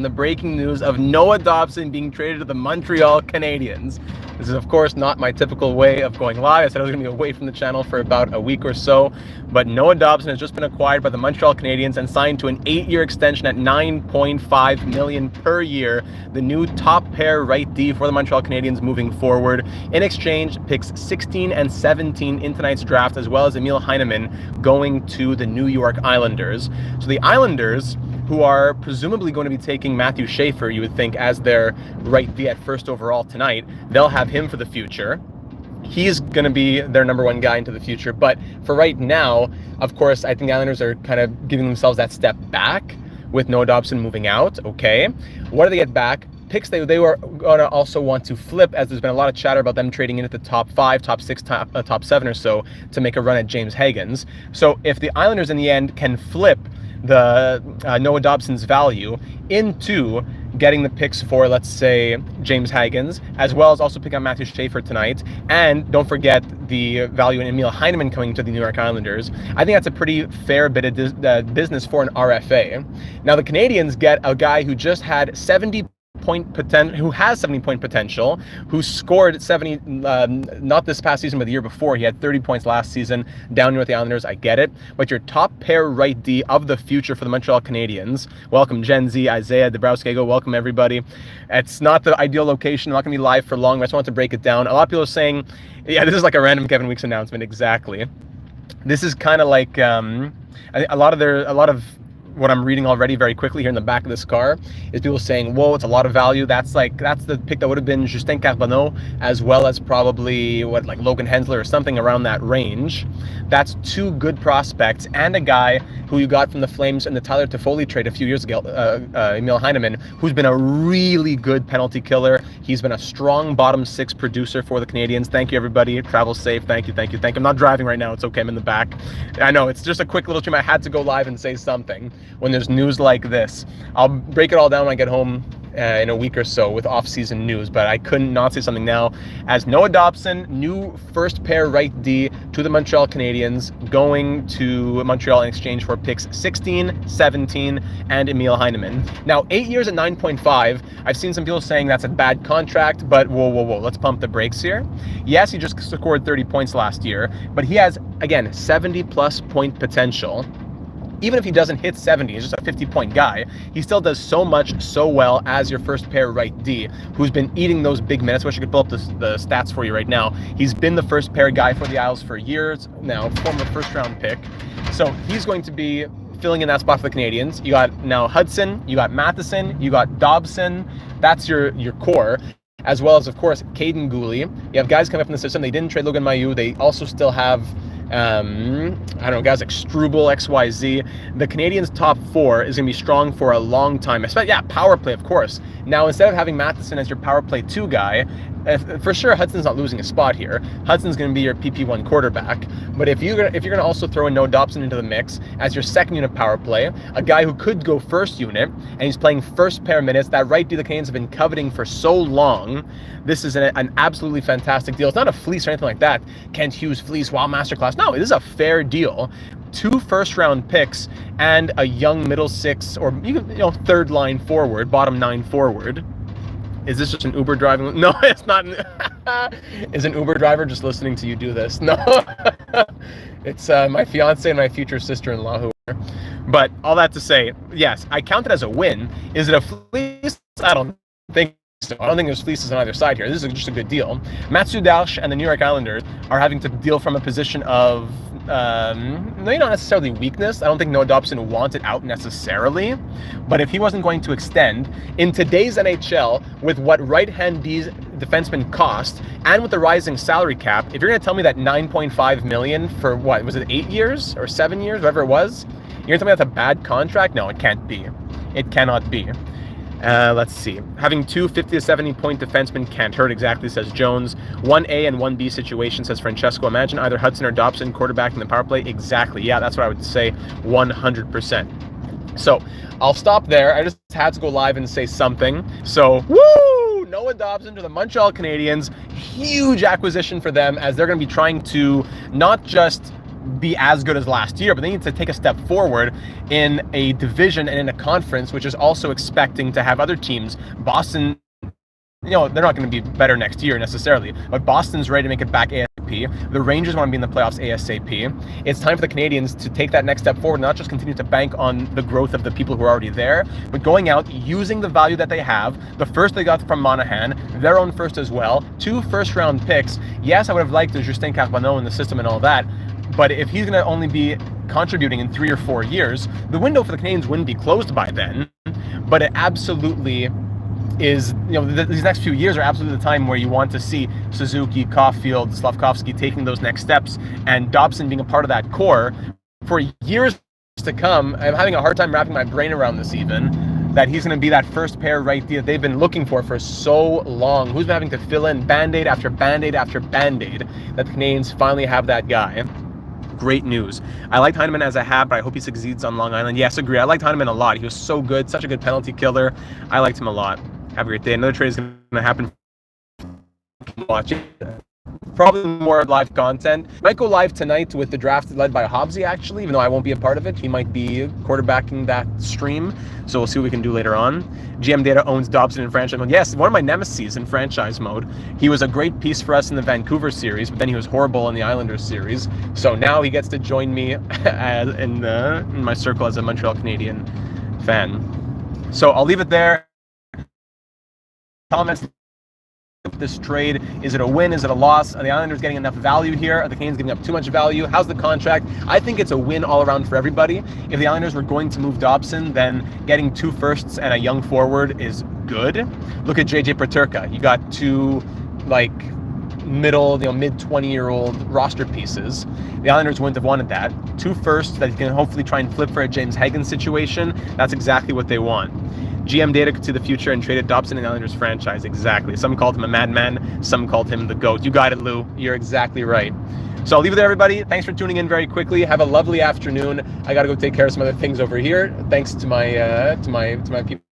the breaking news of Noah Dobson being traded to the Montreal Canadiens. This is, of course, not my typical way of going live. I said I was going to be away from the channel for about a week or so, but Noah Dobson has just been acquired by the Montreal Canadiens and signed to an 8-year extension at $9.5 million per year, the new top pair right D for the Montreal Canadiens moving forward. In exchange, picks 16 and 17 in tonight's draft, as well as Emil Heineman going to the New York Islanders. So the Islanders, who are presumably going to be taking Matthew Schaefer, you would think, as their right D at first overall tonight. They'll have him for the future. He's going to be their number one guy into the future. But for right now, of course, I think the Islanders are kind of giving themselves that step back with Noah Dobson moving out. Okay. What do they get back? Picks they were going to also want to flip, as there's been a lot of chatter about them trading in at the top 5, top 6, top 7 or so to make a run at James Higgins. So if the Islanders in the end can flip the Noah Dobson's value into getting the picks for, let's say, James Higgins, as well as also pick up Matthew Schaefer tonight, and don't forget the value in Emil Heineman coming to the New York Islanders, I think that's a pretty fair bit of business for an RFA. Now the Canadiens get a guy who just had 70 point potential, who has 70 point potential, who scored 70 not this past season but the year before. He had 30 points last season down with the Islanders. I get it, but your top pair right D of the future for the Montreal Canadiens. Welcome Gen Z, Isaiah Dabrowski, welcome everybody. It's not the ideal location. I'm not gonna be live for long, but I just want to break it down. A lot of people are saying, yeah, this is like a random Kevin Weeks announcement. Exactly. This is kind of like a lot of what I'm reading already very quickly here in the back of this car is people saying, whoa, it's a lot of value. That's the pick that would have been Justin Carbonneau, as well as probably like Logan Hensler or something around that range. That's two good prospects, and a guy who you got from the Flames in the Tyler Toffoli trade a few years ago, Emil Heineman, who's been a really good penalty killer. He's been a strong bottom 6 producer for the Canadiens. Thank you, everybody. Travel safe. Thank you. I'm not driving right now. It's okay. I'm in the back. I know it's just a quick little stream. I had to go live and say something when there's news like this. I'll break it all down when I get home in a week or so with off-season news, but I couldn't not say something now, as Noah Dobson, new first pair right D to the Montreal Canadiens, going to Montreal in exchange for picks 16, 17, and Emil Heineman. Now, 8 years at 9.5, I've seen some people saying that's a bad contract, but whoa, let's pump the brakes here. Yes, he just scored 30 points last year, but he has, again, 70-plus point potential. Even if he doesn't hit 70, he's just a 50-point guy, he still does so much, so well as your first pair right D, who's been eating those big minutes. Wish I could pull up the stats for you right now. He's been the first pair guy for the Isles for years now, former first-round pick. So he's going to be filling in that spot for the Canadiens. You got now Hudson, you got Matheson, you got Dobson. That's your core. As well as, of course, Caden Gooley. You have guys coming up in the system. They didn't trade Logan Mailloux. They also still have I don't know, guys like Struble, XYZ. The Canadiens' top 4 is going to be strong for a long time. Yeah, power play, of course. Now, instead of having Matheson as your power play 2 guy, for sure Hudson's not losing a spot here. Hudson's going to be your PP1 quarterback. But if you're going to also throw in Noah Dobson into the mix as your second unit power play, a guy who could go first unit, and he's playing first pair minutes, that right D the Canadiens have been coveting for so long, this is an absolutely fantastic deal. It's not a fleece or anything like that. Kent Hughes fleece, wow, masterclass. No, it is a fair deal. 2 first-round picks and a young middle 6 or third line forward, bottom 9 forward. Is this just an Uber driving? No, it's not. Is an Uber driver just listening to you do this? No, it's my fiance and my future sister-in-law who are. But all that to say, yes, I count it as a win. Is it a fleece? I don't think so. I don't think there's fleeces on either side here. This is just a good deal. Matthew Darche and the New York Islanders are having to deal from a position of maybe not necessarily weakness. I don't think Noah Dobson wanted out necessarily, but if he wasn't going to extend in today's NHL with what right-hand defensemen cost and with the rising salary cap, if you're going to tell me that $9.5 million for what was it, 8 years or 7 years, whatever it was, you're going to tell me that's a bad contract? No, it can't be. It cannot be. Let's see. Having 2 50 to 70 point defensemen can't hurt exactly, says Jones. 1A and 1B situation, says Francesco. Imagine either Hudson or Dobson quarterbacking the power play. Exactly. Yeah, that's what I would say 100%. So I'll stop there. I just had to go live and say something. So, woo! Noah Dobson to the Montreal Canadiens. Huge acquisition for them, as they're going to be trying to not just be as good as last year, but they need to take a step forward in a division and in a conference, which is also expecting to have other teams. Boston, they're not going to be better next year necessarily, but Boston's ready to make it back ASAP. The Rangers want to be in the playoffs ASAP. It's time for the Canadiens to take that next step forward, not just continue to bank on the growth of the people who are already there, but going out, using the value that they have, the first they got from Monahan, their own first as well, 2 first-round picks. Yes, I would have liked Justin Carbonneau in the system and all that, but if he's going to only be contributing in 3 or 4 years, the window for the Canadiens wouldn't be closed by then, but it absolutely is, these next few years are absolutely the time where you want to see Suzuki, Caulfield, Slavkovsky taking those next steps, and Dobson being a part of that core for years to come. I'm having a hard time wrapping my brain around this even, that he's going to be that first pair right that they've been looking for so long. Who's been having to fill in Band-Aid after Band-Aid after Band-Aid, that the Canadiens finally have that guy. Great news. I liked Heineman as a Hab, but I hope he succeeds on Long Island. Yes, agree. I liked Heineman a lot. He was so good, such a good penalty killer. I liked him a lot. Have a great day. Another trade is going to happen. Watch it. Probably more live content. Might go live tonight with the draft led by Habsy, actually, even though I won't be a part of it. He might be quarterbacking that stream, so we'll see what we can do later on. GM Data owns Dobson in franchise mode. Yes, one of my nemesis in franchise mode. He was a great piece for us in the Vancouver series, but then he was horrible in the Islanders series. So now he gets to join me in my circle as a Montreal Canadian fan. So I'll leave it there. Comments. This trade, is it a win, is it a loss? Are the Islanders getting enough value here? Are the Canadiens giving up too much value? How's the contract? I think it's a win all around for everybody. If the Islanders were going to move Dobson, then getting 2 firsts and a young forward is good. Look at JJ Peterka. You got 2 middle, mid 20-year-old roster pieces. The Islanders wouldn't have wanted that. 2 firsts that you can hopefully try and flip for a James Hagan situation. That's exactly what they want. GM Data to the future and traded Dobson in the Islanders franchise. Exactly. Some called him a madman. Some called him the GOAT. You got it, Lou. You're exactly right. So I'll leave it there, everybody. Thanks for tuning in very quickly. Have a lovely afternoon. I got to go take care of some other things over here. Thanks to my people.